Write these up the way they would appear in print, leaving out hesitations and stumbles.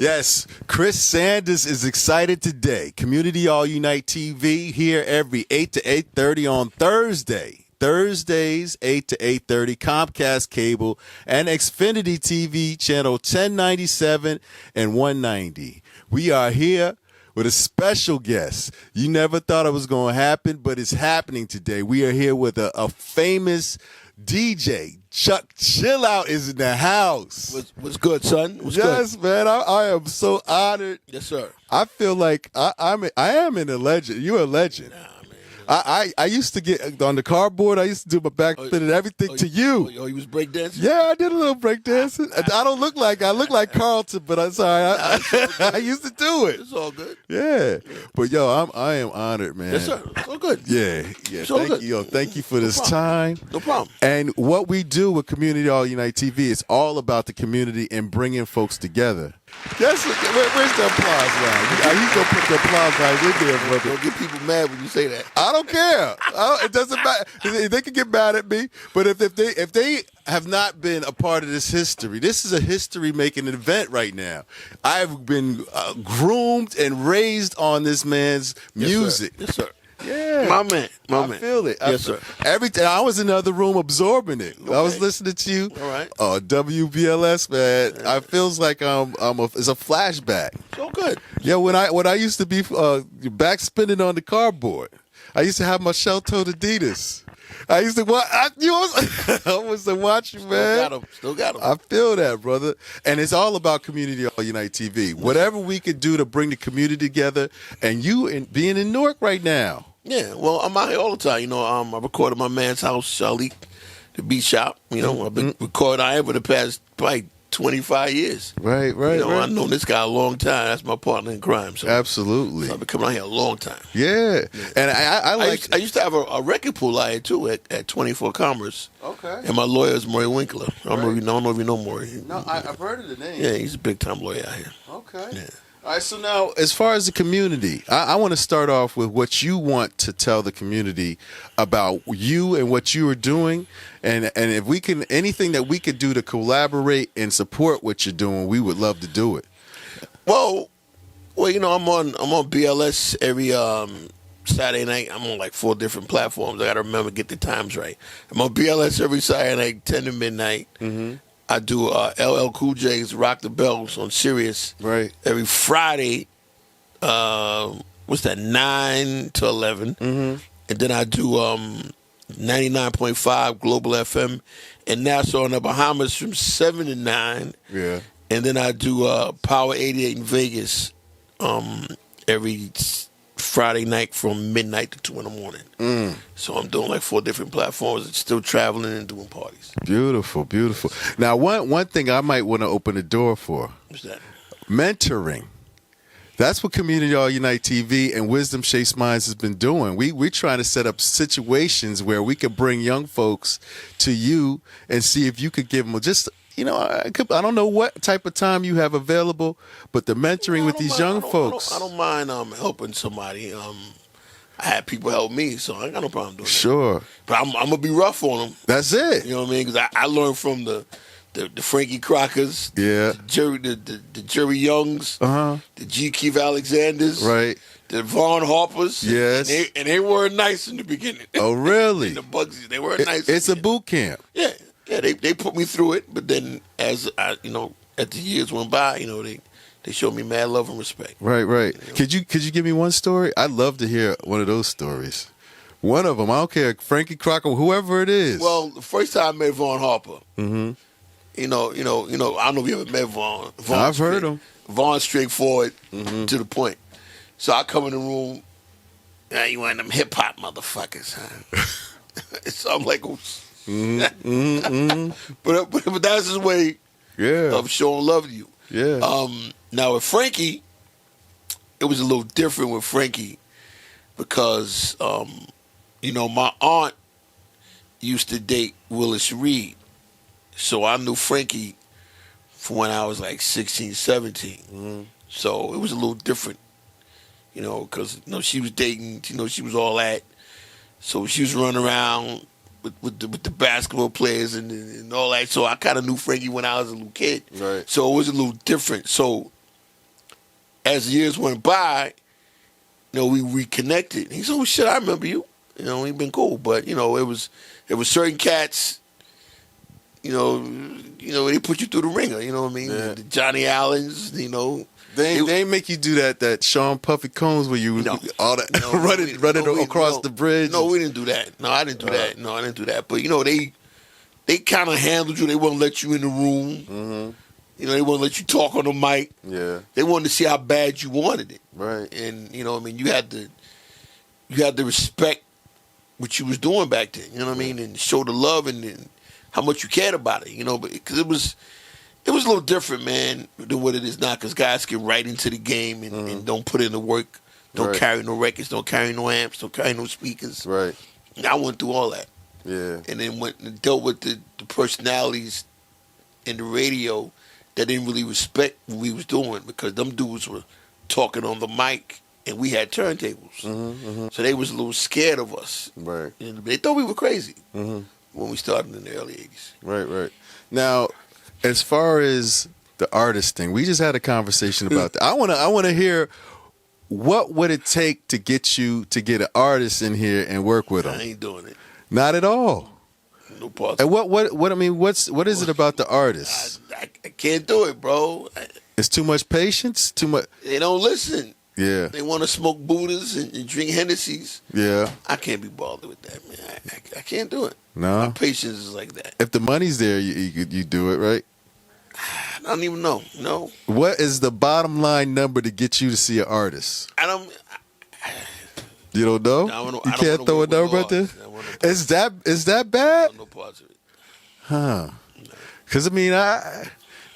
Yes, Chris Sanders is excited today. Community All Unite TV here every 8 to 8:30 on Thursday. Thursdays, 8 to 8:30, Comcast Cable and Xfinity TV channel 1097 and 190. We are here with a special guest. You never thought it was going to happen, but it's happening today. We are here with a famous DJ. Chuck Chillout is in the house. What's good, son? What's yes, good? Man. I am so honored. Yes, sir. I feel like I am a legend. You're a legend. Nah, man. I used to get on the cardboard. I used to do my backflip and everything to you. Oh, you was breakdancing? Yeah, I did a little breakdancing. I look like Carlton, but I'm sorry. I used to do it. It's all good. Yeah. But yo, I am honored, man. Yes, sir. It's all good. Yeah. Thank you. Yo, thank you for this time. No problem. And what we do with Community All Unite TV is all about the community and bringing folks together. Where's the applause now? You gonna put the applause right in there, brother? Don't get people mad when you say that. I don't care. It doesn't matter. They can get mad at me, but if they have not been a part of this history, this is a history-making event right now. I've been groomed and raised on this man's music. Yes, sir. Yeah, my man. I feel it. Yes, sir. Every time I was in the other room absorbing it. Okay. I was listening to you. All right. WBLS, man. I feels like it's a flashback. So good. Yeah, when I used to be back spinning on the cardboard, I used to have my shell-toed Adidas. I used to watch. I was to watch you, man. Still got 'em. I feel that, brother. And it's all about Community All Unite TV. Whatever we could do to bring the community together, and you being in Newark right now. Yeah, well, I'm out here all the time. You know, I recorded my man's house, Shaleek, the beat shop. You know, I've been recording out here for the past probably 25 years. Right. You know, I've known this guy a long time. That's my partner in crime. So Absolutely. I've been coming out here a long time. Yeah. And I used to have a record pool out here, too, at 24 Commerce. Okay. And my lawyer is Maury Winkler. I don't know if you know Maury. No, I've heard of the name. Yeah, he's a big-time lawyer out here. Okay. Yeah. All right, so now, as far as the community, I want to start off with what you want to tell the community about you and what you are doing, and if we can, anything that we could do to collaborate and support what you're doing, we would love to do it. Well, you know, I'm on BLS every Saturday night. I'm on like 4 different platforms. I got to remember get the times right. I'm on BLS every Saturday night, 10 to midnight. Mm-hmm. I do LL Cool J's Rock the Bells on Sirius. Right. Every Friday, what's that, 9 to 11. Mm-hmm. And then I do 99.5 Global FM in Nassau in the Bahamas from 7 to 9. Yeah. And then I do Power 88 in Vegas every Friday night from midnight to 2 in the morning. So I'm doing like 4 different platforms and still traveling and doing parties. Beautiful. Now, one thing I might want to open the door for. What's that? Mentoring. That's what Community All Unite TV and Wisdom Shapes Minds has been doing. We're trying to set up situations where we could bring young folks to you and see if you could give them just, you know, I don't know what type of time you have available, but the mentoring with these young folks. I don't mind helping somebody. I had people help me, so I ain't got no problem doing that. Sure. But I'm going to be rough on them. That's it. You know what I mean? Because I learned from the Frankie Crockers, yeah, the Jerry Youngs, the G. Keith Alexanders, right, the Vaughn Harpers. Yes. And they weren't nice in the beginning. Oh, really? The Bugsies, they weren't nice. It's a boot camp. Yeah, they put me through it, but then as I, you know, as the years went by, you know, they showed me mad love and respect. Right. You know? Could you give me one story? I'd love to hear one of those stories. One of them, I don't care, Frankie Crocker, whoever it is. Well, the first time I met Vaughn Harper, you know, I don't know if you ever met Vaughn. I've heard him. Vaughn's straightforward to the point. So I come in the room, you one of them hip hop motherfuckers, huh? So I'm like, but that's his way of showing love to you. Yeah. Now with Frankie, it was a little different with Frankie because, you know, my aunt used to date Willis Reed. So I knew Frankie from when I was like 16, 17. So it was a little different, you know, because, you know, she was dating, you know, she was all that. So she was running around with the basketball players and all that. So I kind of knew Frankie when I was a little kid. Right. So it was a little different. So as the years went by, we reconnected. He said, "Oh shit, I remember you. We've been cool." But it was certain cats. They put you through the ringer. You know what I mean? Yeah. The Johnny Allens. They make you do that Sean Puffy Combs where you all that running across the bridge. No, we didn't do that. No, I didn't do that. No, I didn't do that. But they kind of handled you. They wouldn't let you in the room. Mm-hmm. They wouldn't let you talk on the mic. Yeah. They wanted to see how bad you wanted it. Right. And you had to respect what you was doing back then. You know what I mean? And show the love and how much you cared about it. Because it was a little different, man, than what it is now. Because guys get right into the game and don't put in the work, don't carry no records, don't carry no amps, don't carry no speakers. Right. And I went through all that. Yeah. And then went and dealt with the personalities in the radio that didn't really respect what we was doing, because them dudes were talking on the mic and we had turntables. So they was a little scared of us. Right. And they thought we were crazy when we started in the early 80s. Right. Now, as far as the artist thing, we just had a conversation about that. I want to hear, what would it take to get an artist in here and work with them? I ain't doing it. Not at all. No parts. And what is it about the artist? I can't do it, bro. It's too much patience, too much. They don't listen. Yeah. They want to smoke Buddhas and drink Hennessy's. Yeah. I can't be bothered with that, man. I can't do it. No. My patience is like that. If the money's there, you do it, right? I don't even know. No. What is the bottom line number to get you to see an artist? You don't know? You can't throw a number out there? Is that bad? I don't know parts of it. Huh. Because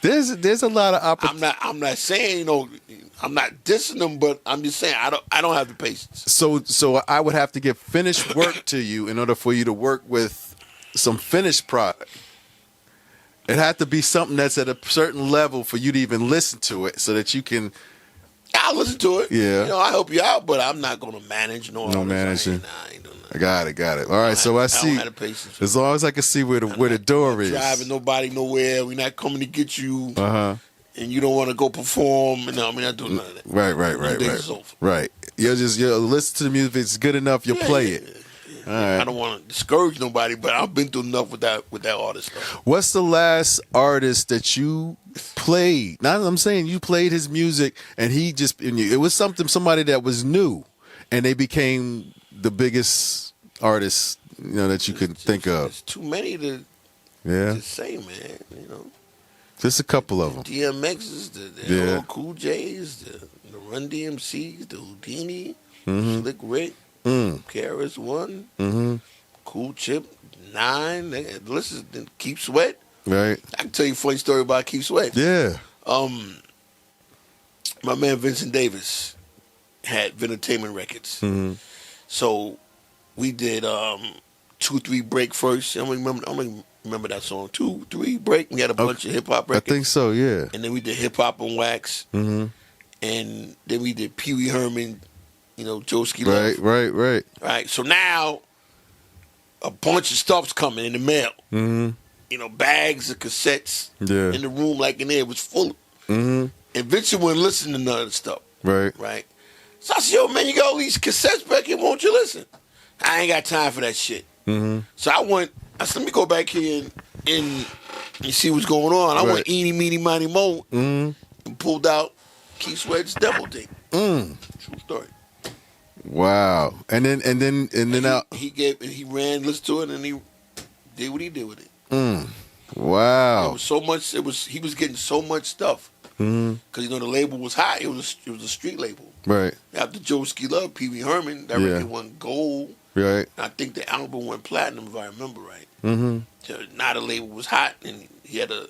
there's a lot of opportunity. I'm not saying I'm not dissing them, but I'm just saying I don't have the patience. So I would have to give finished work to you in order for you to work with some finished product. It had to be something that's at a certain level for you to even listen to it, so that you can. I'll listen to it. Yeah. I'll help you out, but I'm not going to manage. No managing. I ain't doing that. I got it. All right, so I see. I don't have the patience. As long as I can see where the door is. Driving nobody nowhere. We're not coming to get you. And you don't want to go perform. No, I'm not doing none of that. Right. You'll listen to the music. If it's good enough, you'll play it. Yeah. All right. I don't want to discourage nobody, but I've been through enough with that artist stuff. What's the last artist that you played? Now I'm saying you played his music, and it was somebody that was new, and they became the biggest artist that you could think of. There's too many to say, man. Just a couple of them. DMX's, the Cool J's, the Run DMC's, the Houdini, Slick Rick. KRS One, Cool Chip, 9. This is Keep Sweat. Right. I can tell you a funny story about Keep Sweat. Yeah. My man Vincent Davis had Vintertainment Records. So we did 2-3 Break first. I don't remember that song. 2-3 Break. We had a bunch of hip hop records. I think so. Yeah. And then we did Hip Hop on Wax. And then we did Pee Wee Herman. Joeski Love. Right. Right. So now, a bunch of stuff's coming in the mail. Bags of cassettes in the room, like in there, was full. And Vincent wouldn't listen to none of the stuff. Right. So I said, yo, man, you got all these cassettes back here, won't you listen? I ain't got time for that shit. So I said, let me go back here and see what's going on. I went eeny, meeny, miny, mo, and pulled out Keith Sweat's Devil Day. True story. Wow. And then he ran, listened to it, and he did what he did with it. Wow. It was so much. He was getting so much stuff because the label was high. It was a street label. Right. After Joeski Love, Pee Wee Herman, that record went gold. Right. And I think the album went platinum, if I remember right. So now the label was hot, and he had a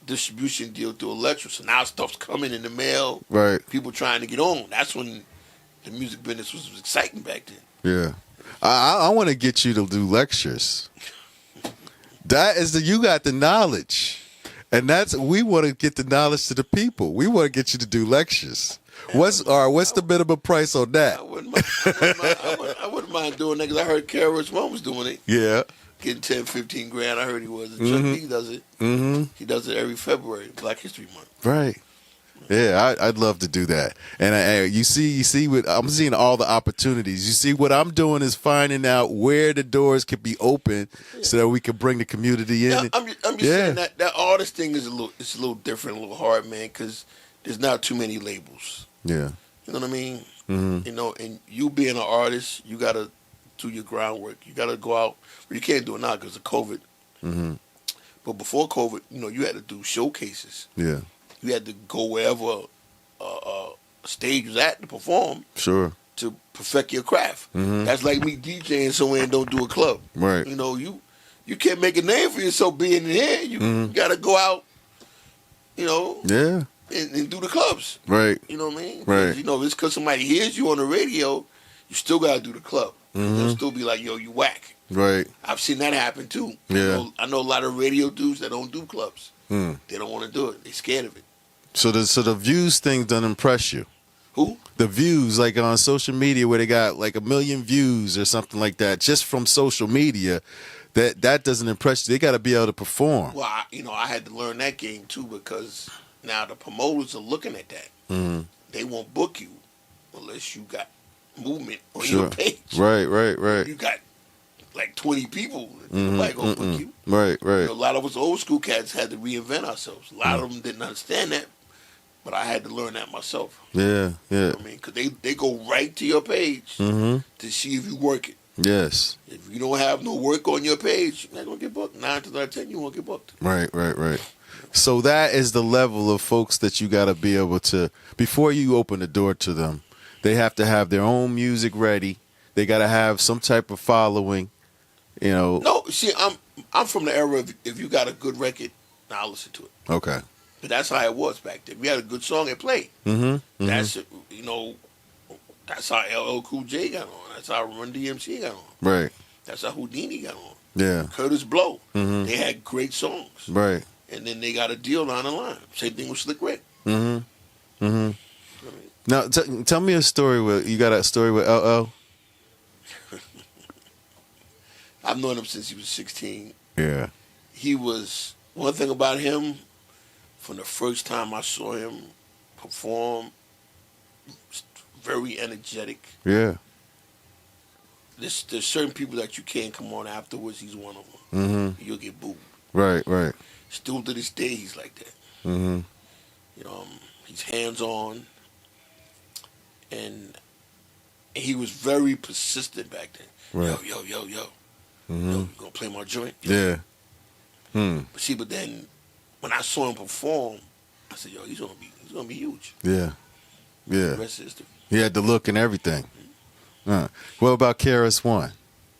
distribution deal through Elektra. So now stuff's coming in the mail. Right. People trying to get on. That's when the music business was exciting back then. Yeah. I want to get you to do lectures. You got the knowledge. And we want to get the knowledge to the people. We want to get you to do lectures. What's the minimum price on that? I wouldn't mind doing that, because I heard KRS One was doing it. Yeah. Getting 10, 15 grand. I heard he was. And Chuck D does it. He does it every February, Black History Month. Right. Yeah, I'd love to do that. And you see what I'm seeing, all the opportunities. You see what I'm doing is finding out where the doors could be open so that we can bring the community in. Yeah, I'm just saying that artist thing is a little different, a little hard, man, because there's not too many labels. Yeah. You know what I mean? Mm-hmm. You know, and you being an artist, you gotta do your groundwork. You gotta go out. Well, you can't do it now because of COVID. Mm-hmm. But before COVID, you know, you had to do showcases. Yeah. You had to go wherever a stage was at to perform. Sure. To perfect your craft. Mm-hmm. That's like me DJing somewhere and don't do a club. Right. You know, you can't make a name for yourself being in here. You gotta go out, you know. Yeah. And do the clubs. Right. You know what I mean? Right. You know, it's because somebody hears you on the radio, you still gotta do the club. Mm-hmm. They'll still be like, yo, you whack. Right. I've seen that happen too. Yeah. I know a lot of radio dudes that don't do clubs. Mm. They don't want to do it. They're scared of it. So the views thing doesn't impress you. Who? The views, like on social media, where they got like 1 million views or something like that, just from social media, that doesn't impress you. They got to be able to perform. Well, I had to learn that game too because now the promoters are looking at that. Mm-hmm. They won't book you unless you got movement on Sure. your page. Right. You got like 20 people. Nobody gonna book you. Right. You know, a lot of us old school cats had to reinvent ourselves. A lot of them didn't understand that, but I had to learn that myself. Yeah. You know what I mean, because they go right to your page to see if you work it. Yes. If you don't have no work on your page, you're not gonna get booked. 9 to 10, you won't get booked. Right. So that is the level of folks that you got to be able to, before you open the door to them, they have to have their own music ready. They got to have some type of following. You know. No, see, I'm from the era of if you got a good record, now I'll listen to it. Okay. But that's how it was back then. We had a good song and played. Mm-hmm. That's that's how LL Cool J got on. That's how Run DMC got on. Right. That's how Houdini got on. Yeah. Curtis Blow. Mm-hmm. They had great songs. Right. And then they got a deal down the line. Same thing with Slick Rick. Mm-hmm. Mm-hmm. I mean, Now, tell me a story with, you got a story with LL? I've known him since he was 16. Yeah. He was, one thing about him, from the first time I saw him perform, very energetic. Yeah. There's certain people that you can't come on afterwards. He's one of them. Mm-hmm. You'll get booed. Right. Still to this day, he's like that. Mm-hmm. You know, he's hands-on. And he was very persistent back then. Right. Yo. Mm-hmm. Yo, you gonna play my joint? Yeah. Hmm. But then when I saw him perform, I said, yo, he's gonna be huge. Yeah. The rest is history. He had the look and everything. What about KRS One?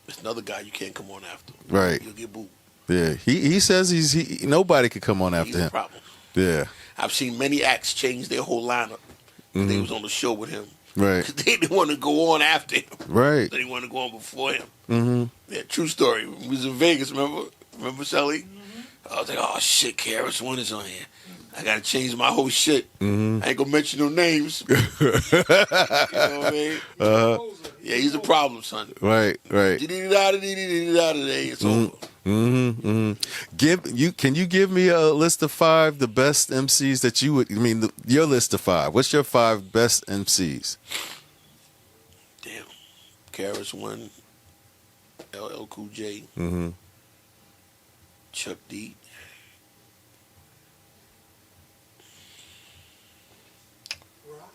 It's another guy you can't come on after. Right. You'll get booed. Yeah. He says nobody could come on after He's him. a problem. Yeah. I've seen many acts change their whole lineup. They was on the show with him. Right. Because they didn't want to go on after him. Right. They didn't want to go on before him. Mm-hmm. Yeah, true story. We was in Vegas, remember Shaleek? I was like, oh shit, KRS One is on here. I gotta change my whole shit. I ain't gonna mention no names. You know what I mean? Yeah, he's a problem, son. Right. It's over. Can you give me a list of 5 the best MCs that you would? I mean, your list of 5. What's your 5 best MCs? Damn, KRS One, LL Cool J, Chuck D.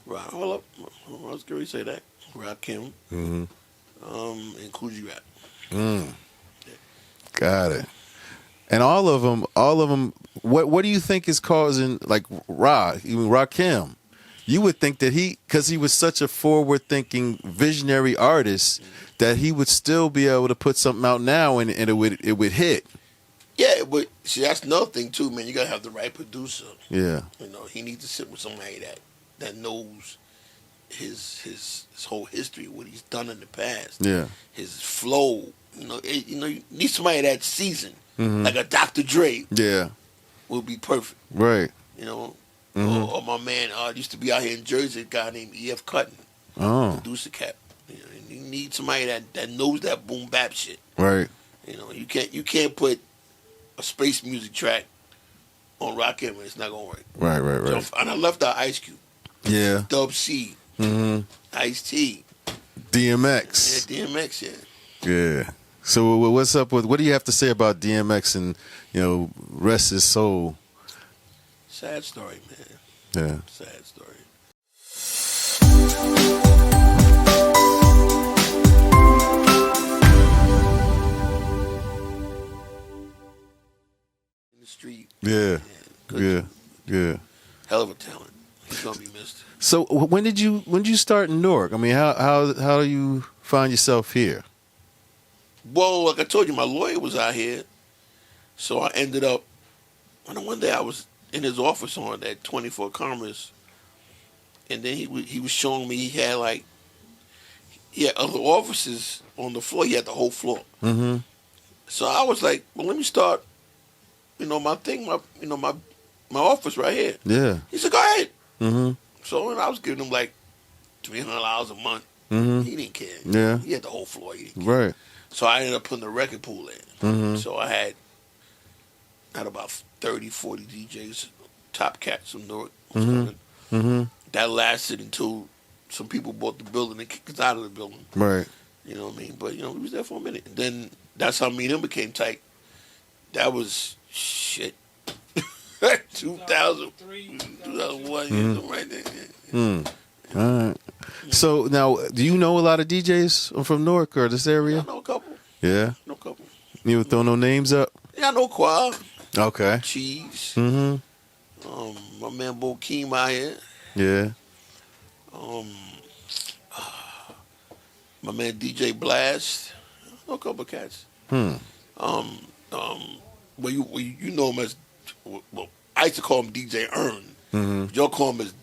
Hold up. I was going to say that. Rakim. And Coogee Rap. Got it. And all of them. What do you think is causing, like, Rakim? You would think that because he was such a forward-thinking, visionary artist, that he would still be able to put something out now and it would hit. Yeah, but see, that's another thing too, man. You gotta have the right producer. Yeah. You know, he needs to sit with somebody that knows his whole history, what he's done in the past. Yeah. His flow. You need somebody that's seasoned, like a Dr. Dre. Yeah. Would be perfect. Right. You know, or my man used to be out here in Jersey, a guy named E.F. Cutton, producer cat. You know, you need somebody that knows that boom bap shit. Right. You know, you can't put a space music track on Rakim, it's not gonna work. Right. So, and I left out Ice Cube, Yeah. Dub C, Ice T, DMX. yeah, DMX, yeah. Yeah. So what's up with, what do you have to say about DMX and, rest his soul? Sad story, man. Yeah. Sad story. In the street. Yeah. Yeah. Hell of a talent. He's gonna be missed. So when did you start in Newark? I mean, how do you find yourself here? Well, like I told you, my lawyer was out here, so I ended up. One day I was in his office on that 24 Commerce, and then he was showing me he had other offices on the floor. He had the whole floor. Mm-hmm. So I was like, well, let me start. My office right here. Yeah. He said, go ahead. Mm-hmm. So I was giving him like $300 a month. Mm-hmm. He didn't care. Yeah. He had the whole floor. He didn't care. Right. So I ended up putting the record pool in. Mm-hmm. So I had about 30, 40 DJs, top cats from Newark. Mm-hmm. That lasted until some people bought the building and kicked us out of the building. Right. You know what I mean? But, we was there for a minute. And then that's how me and him became tight. That was, 2003, 2001, something right there. Yeah. All right. So now, do you know a lot of DJs from Newark or this area? I know a couple. Yeah. No couple. You would throw no names up? Yeah, I know Qua. Okay. Cheese. Mm-hmm. My man Bo Keem out here. Yeah. My man DJ Blast. I know a couple of cats. Hmm. Well, you know him as, well, I used to call him DJ Earn. Mm-hmm. Y'all call him as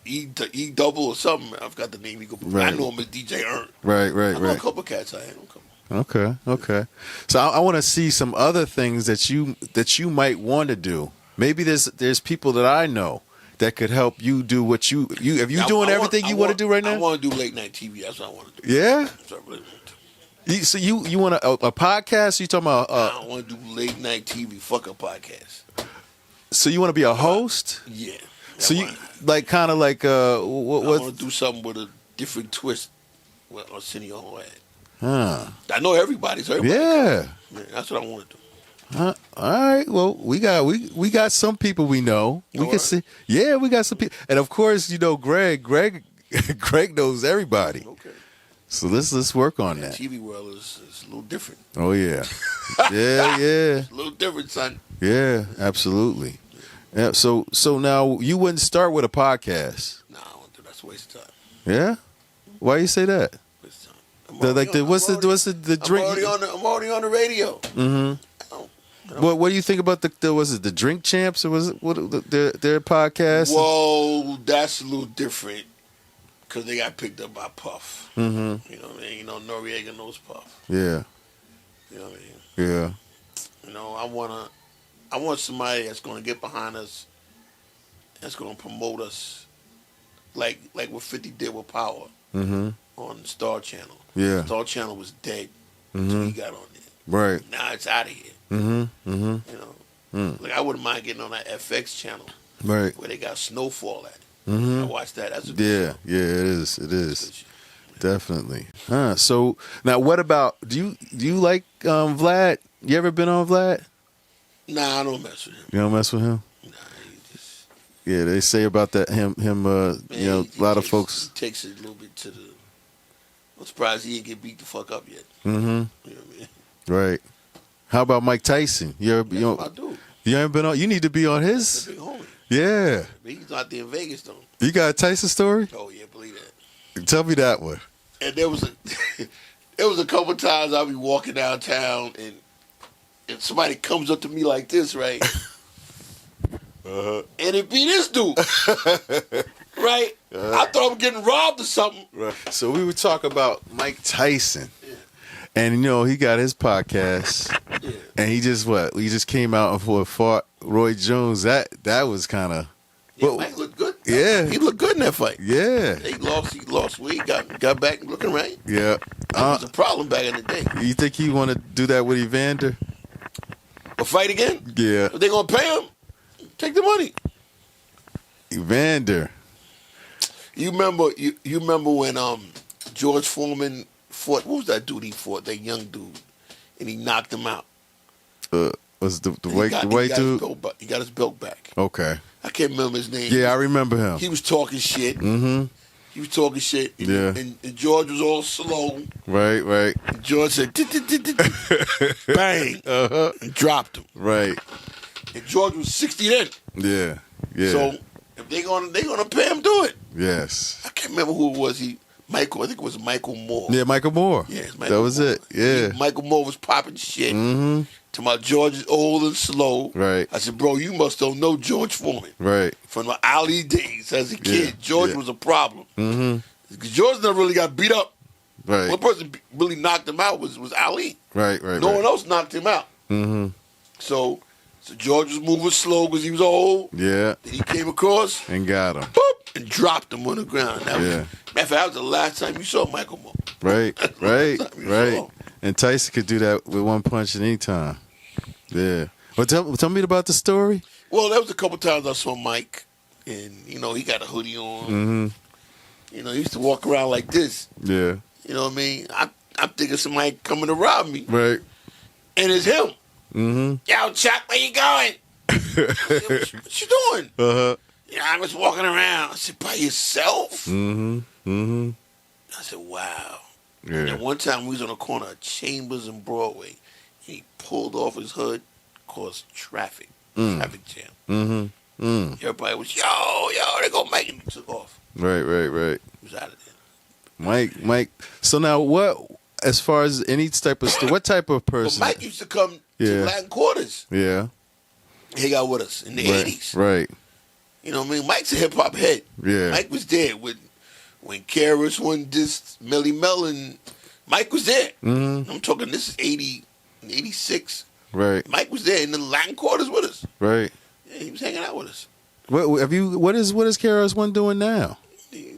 E double or something. I forgot the name. Right. I know him as DJ Earn. Right. I know a couple of cats out here. Okay. So I want to see some other things that you might want to do. Maybe there's people that I know that could help you do what you have you doing everything you want to do right now? I want to do late night TV. That's what I want to do. Yeah. That's what I really want to do. So you want a podcast? You talking about? I want to do late night TV. Fuck a podcast. So you want to be a host? Yeah. So you like kind of like I want to do something with a different twist on Arsenio Hall had. Huh. I know everybody's everybody. Yeah. That's what I want to do. All right. Well, we got some people we know. We can see. Yeah, we got some people, and of course, Greg. Greg knows everybody. Okay. So let's work on that. TV world is a little different. Oh yeah. Yeah. It's a little different, son. Yeah. Absolutely. Yeah. So now you wouldn't start with a podcast. No, I won't do that. That's a waste of time. Yeah. Why you say that? Waste of time. What's the drink? I'm already on the radio. Mm-hmm. What do you think about the Drink Champs or was it their podcast? Whoa, that's a little different because they got picked up by Puff. Mm-hmm. You know what I mean? Noriega knows Puff. Yeah. You know what I mean? Yeah. I want somebody that's going to get behind us, that's going to promote us, like what 50 did with Power on Star Channel. Yeah. Star Channel was dead until he got on there. Right. Now it's out of here. Like I wouldn't mind getting on that FX channel, right, where they got Snowfall at. I watched that. That's a good show. Yeah, it is. Definitely. So now, what about do you like Vlad? You ever been on Vlad? Nah, I don't mess with him. You don't mess with him? Nah, he just. Yeah, they say about that him. Man, a lot of folks. He takes it a little bit to the. I'm surprised he didn't get beat the fuck up yet. Mm-hmm. You know what I mean? Right. How about Mike Tyson? You ever, I do. You haven't been on. You need to be on his. Big homie. Yeah. But he's out there in Vegas though. You got a Tyson story? Oh yeah, believe that. Tell me that one. And there was a couple times I'll be walking downtown and somebody comes up to me like this, right? And it be this dude, right? I thought I was getting robbed or something. Right. So we would talk about Mike Tyson. And he got his podcast, and he just came out and fought Roy Jones. That was kind of. Yeah, Mike looked good. Yeah, he looked good in that fight. Yeah, he lost weight, got back looking right. Yeah, that was a problem back in the day. You think he want to do that with Evander? A fight again? Yeah. Are they gonna pay him? Take the money. Evander. You remember when George Foreman fought? What was that dude he fought? That young dude, and he knocked him out. Was the And white dude? He got his belt back. Okay. I can't remember his name. Yeah, I remember him. He was talking shit. Mm-hmm. He was talking shit. And, Yeah. and George was all slow. Right. And George said, bang, and dropped him. Right. And George was 60 then. Yeah. So if they gonna pay him, do it. Yes. I can't remember who it was. Michael. I think it was Michael Moore. Yeah, Michael Moore. Yeah, it's Michael that was Moore. it. Yeah. Michael Moore was popping shit. Mm-hmm. To my George is old and slow. Right. I said, bro, you must don't know George Foreman. Right. From the Ali days as a kid, Yeah, George yeah. was a problem. Mm-hmm. Because George never really got beat up. Right. One person really knocked him out was Ali. Right. No one else knocked him out. Mm-hmm. So George was moving slow because he was old. Yeah. Then he came across. And got him. Boop, and dropped him on the ground. That was, Yeah. matter of fact, that was the last time you saw Michael Moore. Right. Right. Last time you Right. saw him. And Tyson could do that with one punch at any time. Yeah. Well, tell me about the story. Well, there was a couple times I saw Mike, and he got a hoodie on. Mm-hmm. He used to walk around like this. Yeah. You know what I mean? I'm thinking somebody coming to rob me, Right. and it's him. Mm-hmm. Yo, Chuck, where you going? I said, what you doing? Uh-huh. Yeah, I was walking around. I said, by yourself? Mm-hmm. Mm-hmm. I said, wow. Yeah. And one time we was on the corner of Chambers and Broadway. He pulled off his hood, caused traffic jam. Mm-hmm. Mm. Everybody was, yo, they go Mike, and he took off. Right. He was out of there. Mike. So now what, as far as any type of what type of person? But Mike used to come Yeah. to Latin Quarters. Yeah. He got with us in the Right. 80s. Right. You know what I mean? Mike's a hip-hop head. Yeah. Mike was there when Karis won this Melly Mel, and Mike was there. Mm-hmm. I'm talking, this is 86. Right. Mike was there in the Latin Quarters with us. Right. Yeah, he was hanging out with us. What is KRS-One doing now? He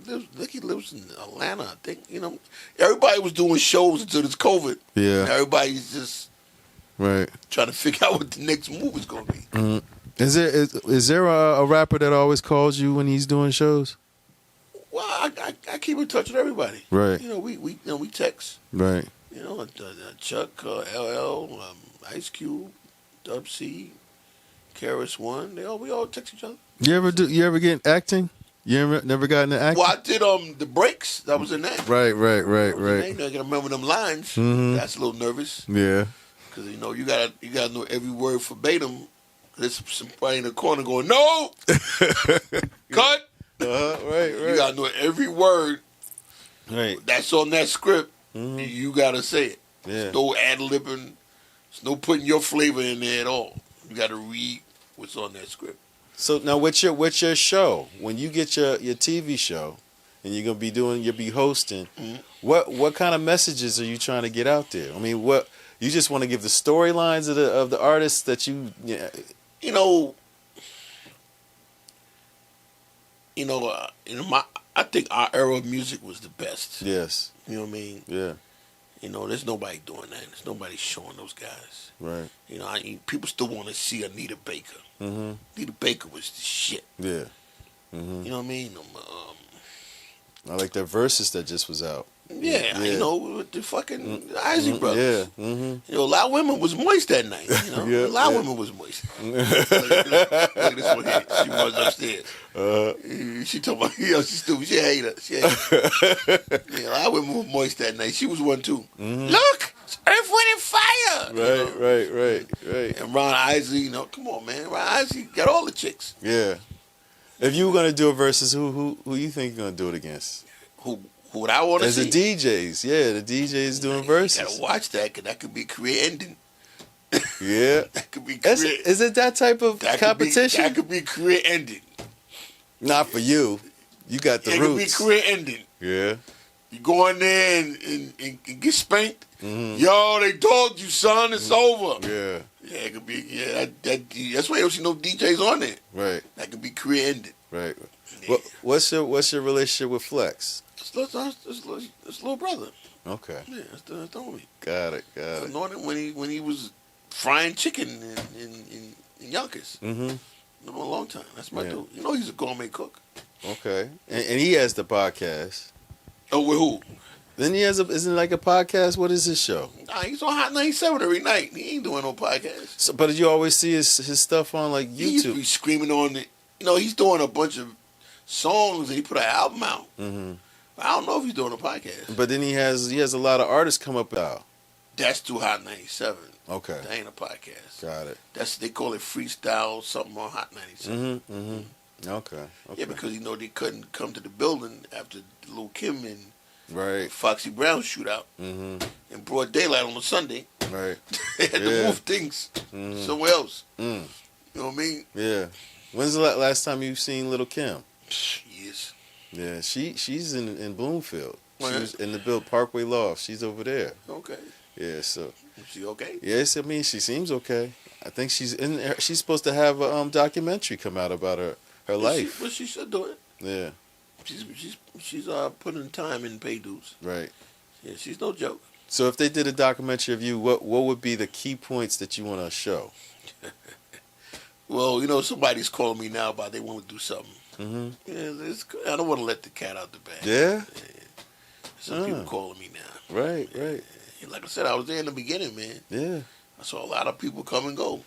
lives in Atlanta, I think. Everybody was doing shows until this COVID. Yeah. And everybody's just Right. trying to figure out what the next move is going to be. Mm-hmm. Is there a rapper that always calls you when he's doing shows? Well, I keep in touch with everybody. Right. We text. Right. Chuck, LL, Ice Cube, Dub C, KRS-One. We all text each other. You ever get acting? You never got into acting? Well, I did the breaks. That was in that. Right. I gotta remember them lines. Mhm. That's a little nervous Yeah. because you gotta know every word verbatim. There's somebody in the corner going, no, cut. Right. You gotta know every word Right. that's on that script. Mhm. You gotta say it. Yeah. There's no ad-libbing. There's no putting your flavor in there at all. You gotta read what's on that script. So now, what's your show? When you get your TV show, and you'll be hosting. Mm-hmm. What kind of messages are you trying to get out there? I mean, what you just want to give the storylines of the artists that you. Yeah. I think our era of music was the best. Yes. You know what I mean? Yeah. There's nobody doing that. There's nobody showing those guys. Right. People still want to see Anita Baker. Mm-hmm. Anita Baker was the shit. Yeah. Mm-hmm. You know what I mean? I like that Versus that just was out. Yeah. With the fucking Isaac brothers. Yeah. Mm-hmm. A lot of women was moist that night. Yeah, A lot of women was moist. Look at this one here. She was upstairs. She told me, she's stupid. She hate her. A lot of women were moist that night. She was one too. Mm-hmm. Look, it's Earth, Wind, and Fire. Right. And Ron Isley, come on, man. Ron Isley got all the chicks. Yeah. If you were gonna do a Versus, who you think you're gonna do it against? Who would I want to see? As the DJs, the DJs doing Versus. You gotta watch that, because that could be career ending. Yeah. That could be career. Is it that type of competition? That could be career ending. Not for you. You got the roots. It could be career ending. Yeah. You go in there and get spanked. Mm-hmm. Yo, they dogged you, son. It's over. Yeah. Yeah, it could be. Yeah, that's why you don't see no DJs on there. Right. That could be career ending. Right. Yeah. What's your relationship with Flex? It's little brother. Okay. Yeah, that's the homie. Got it. I known him when he was frying chicken in Yonkers. Mm-hmm. Know him a long time. That's my dude. You know he's a gourmet cook. Okay. And he has the podcast. Oh, with who? Then he has isn't it like a podcast? What is his show? Nah, he's on Hot 97 every night. He ain't doing no podcast. So, but you always see his stuff on like He used to YouTube. be screaming on it. You know, he's doing a bunch of songs and he put an album out. Mm-hmm. I don't know if he's doing a podcast. But then he has a lot of artists come up out. That's through Hot 97. Okay. That ain't a podcast. Got it. They call it freestyle something on Hot 97. Okay. Yeah, because you know they couldn't come to the building after Lil Kim and Right. Foxy Brown shootout in broad daylight on a Sunday. Right. They had to move things somewhere else. You know what I mean? Yeah. When's the last time you've seen Lil Kim? Yes. Yeah, she's in Bloomfield. Oh, She yeah? was in the Parkway Loft. She's over there. Okay. Yeah, so Is she okay? yes, I mean she seems okay. I think she's she's supposed to have a documentary come out about her life. But she should do it. Yeah, She's putting time in pay dues. right. Yeah, she's no joke. So if they did a documentary of you, what would be the key points that you want to show? Well, you know, somebody's calling me now about they want to do something. Mm-hmm. Yeah, I don't want to let the cat out the bag. Yeah. Some people calling me now. Right. Right. Yeah, like I said, I was there in the beginning, man. Yeah. I saw a lot of people come and go.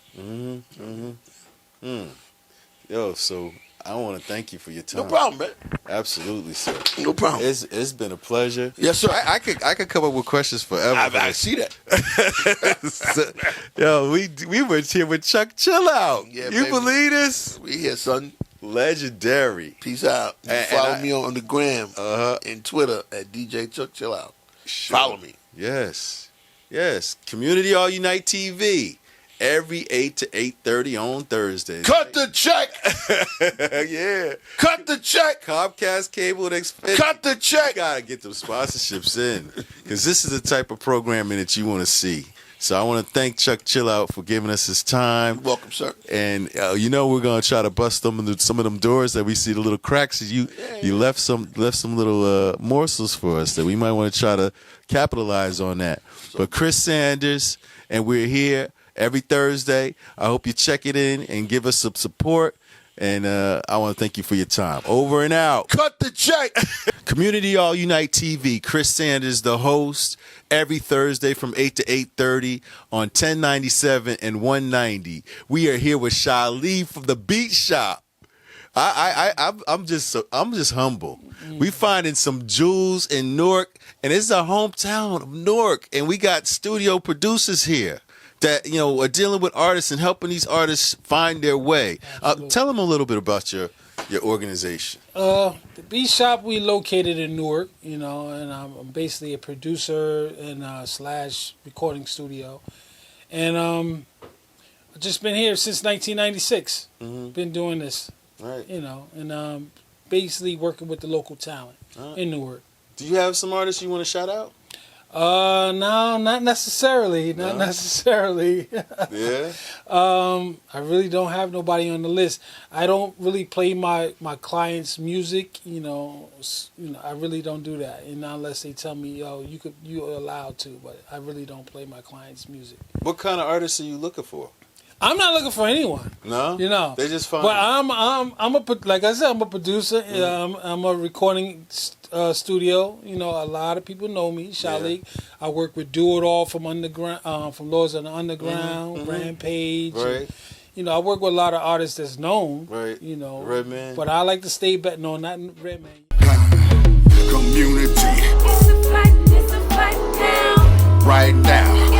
Yo, so I want to thank you for your time. No problem, man. Absolutely, sir. No problem. It's been a pleasure. Yes, sir. I could come up with questions forever. I see that. Yo, we were here with Chuck Chillout. Yeah, you baby. believe this? We here, son. Legendary. Peace out. You And follow me on the gram and Twitter at DJ Chuck Chillout. Sure. Follow me. Yes. Community All Unite TV every 8 to 8:30 on Thursdays. Cut the check. Yeah. Cut the check. Comcast Cable and Xfinity. Cut the check. You gotta get them sponsorships in, because this is the type of programming that you want to see. So I want to thank Chuck Chillout for giving us his time. You're welcome, sir. And we're gonna try to bust some of them doors that we see, the little cracks. You left some little morsels for us that we might want to try to capitalize on that. But Chris Sanders, and we're here every Thursday. I hope you check it in and give us some support. And I want to thank you for your time. Over and out. Cut the check. Community All Unite TV. Chris Sanders, the host, every Thursday from 8 to 8:30 on 1097 and 190. We are here with Shaleek from the Beat Shop. I'm just humble. We finding some jewels in Newark, and it's a hometown of Newark, and we got studio producers here that are dealing with artists and helping these artists find their way. Tell them a little bit about your organization. The Beat Shop, we located in Newark, and I'm basically a producer and slash recording studio, and I've just been here since 1996. Been doing this, Right. and basically working with the local talent in Newark. Do you have some artists you want to shout out? No, not necessarily. Not necessarily. Yeah. I really don't have nobody on the list. I don't really play my clients' music. I really don't do that. And unless they tell me, you're allowed to. But I really don't play my clients' music. What kind of artists are you looking for? I'm not looking for anyone. No. They just find. But like I said, I'm a producer. I'm a recording studio. A lot of people know me, Shaleek. Yeah. I work with Do It All from Underground, from Lords of the Underground, Rampage. Right. I work with a lot of artists that's known. Right. Redman. But I like to stay back. No, not Redman. Community. It's a fight now. Right now.